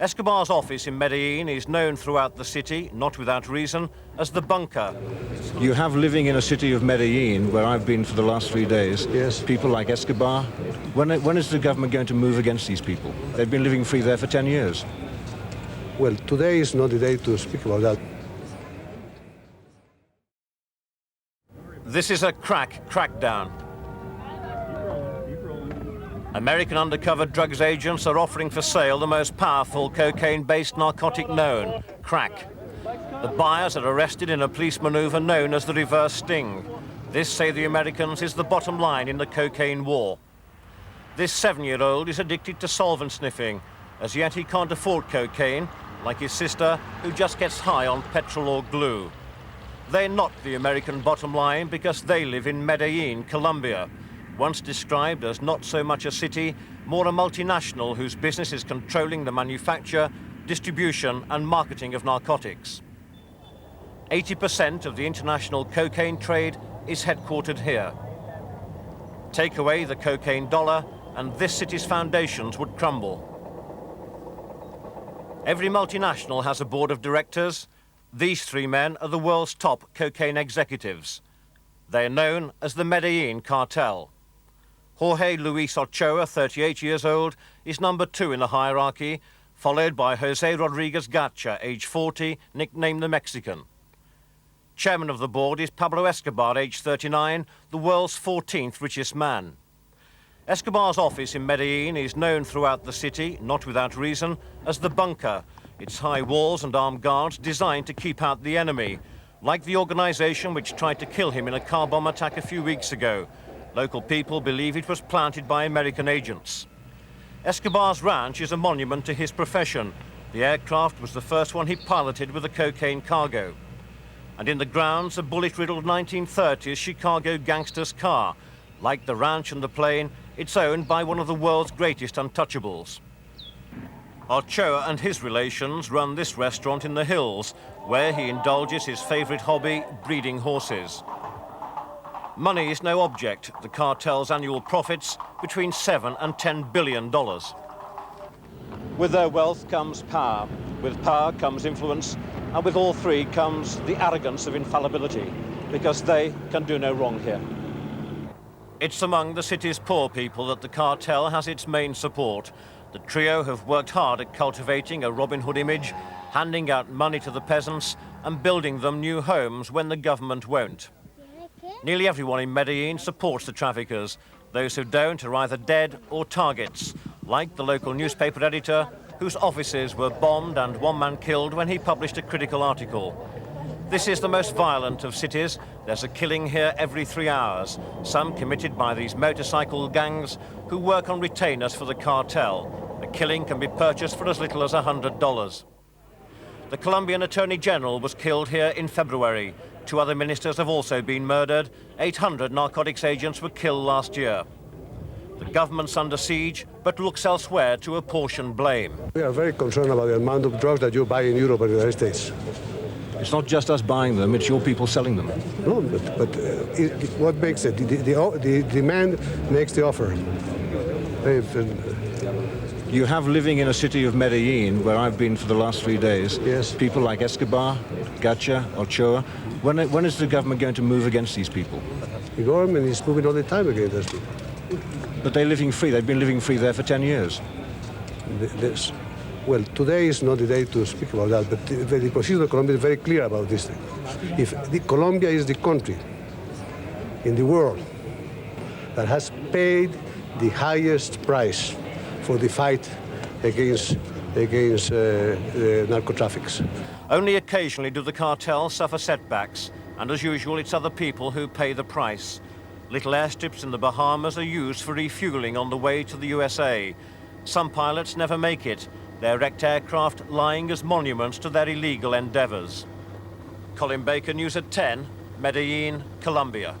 Escobar's office in Medellin is known throughout the city, not without reason, as the bunker. You have living in a city of Medellin, where I've been for the last 3 days, yes, people like Escobar. When is the government going to move against these people? They've been living free there for 10 years. Well, today is not the day to speak about that. This is a crackdown. American undercover drugs agents are offering for sale the most powerful cocaine-based narcotic known, crack. The buyers are arrested in a police maneuver known as the reverse sting. This, say the Americans, is the bottom line in the cocaine war. This 7-year-old is addicted to solvent sniffing. As yet he can't afford cocaine, like his sister, who just gets high on petrol or glue. They're not the American bottom line because they live in Medellin, Colombia, once described as not so much a city, more a multinational whose business is controlling the manufacture, distribution and marketing of narcotics. 80% of the international cocaine trade is headquartered here. Take away the cocaine dollar and this city's foundations would crumble. Every multinational has a board of directors. These 3 men are the world's top cocaine executives. They are known as the Medellin Cartel. Jorge Luis Ochoa, 38 years old, is number 2 in the hierarchy, followed by Jose Rodriguez Gacha, age 40, nicknamed the Mexican. Chairman of the board is Pablo Escobar, age 39, the world's 14th richest man. Escobar's office in Medellin is known throughout the city, not without reason, as the bunker, its high walls and armed guards designed to keep out the enemy, like the organization which tried to kill him in a car bomb attack a few weeks ago. Local people believe it was planted by American agents. Escobar's ranch is a monument to his profession. The aircraft was the first one he piloted with a cocaine cargo. And in the grounds, a bullet-riddled 1930s Chicago gangster's car. Like the ranch and the plane, it's owned by one of the world's greatest untouchables. Ochoa and his relations run this restaurant in the hills, where he indulges his favorite hobby, breeding horses. Money is no object. The cartel's annual profits between $7 and $10 billion. With their wealth comes power. With power comes influence. And with all 3 comes the arrogance of infallibility, because they can do no wrong here. It's among the city's poor people that the cartel has its main support. The trio have worked hard at cultivating a Robin Hood image, handing out money to the peasants and building them new homes when the government won't. Nearly everyone in Medellin supports the traffickers. Those who don't are either dead or targets, like the local newspaper editor, whose offices were bombed and 1 man killed when he published a critical article. This is the most violent of cities. There's a killing here every 3 hours, some committed by these motorcycle gangs who work on retainers for the cartel. A killing can be purchased for as little as $100. The Colombian Attorney General was killed here in February. 2 other ministers have also been murdered. 800 narcotics agents were killed last year. The government's under siege, but looks elsewhere to apportion blame. We are very concerned about the amount of drugs that you buy in Europe and the United States. It's not just us buying them, it's your people selling them. No, but what makes it? The demand makes the offer. You have living in a city of Medellin, where I've been for the last 3 days, yes, people like Escobar, Gacha, Ochoa. When is the government going to move against these people? The government is moving all the time against those people. But they're living free. They've been living free there for 10 years. Well, today is not the day to speak about that, but the position of Colombia is very clear about this thing. If Colombia is the country in the world that has paid the highest price for the fight against narco traffics. Only occasionally do the cartels suffer setbacks, and as usual, it's other people who pay the price. Little airstrips in the Bahamas are used for refueling on the way to the USA. Some pilots never make it, their wrecked aircraft lying as monuments to their illegal endeavors. Colin Baker, News at 10, Medellin, Colombia.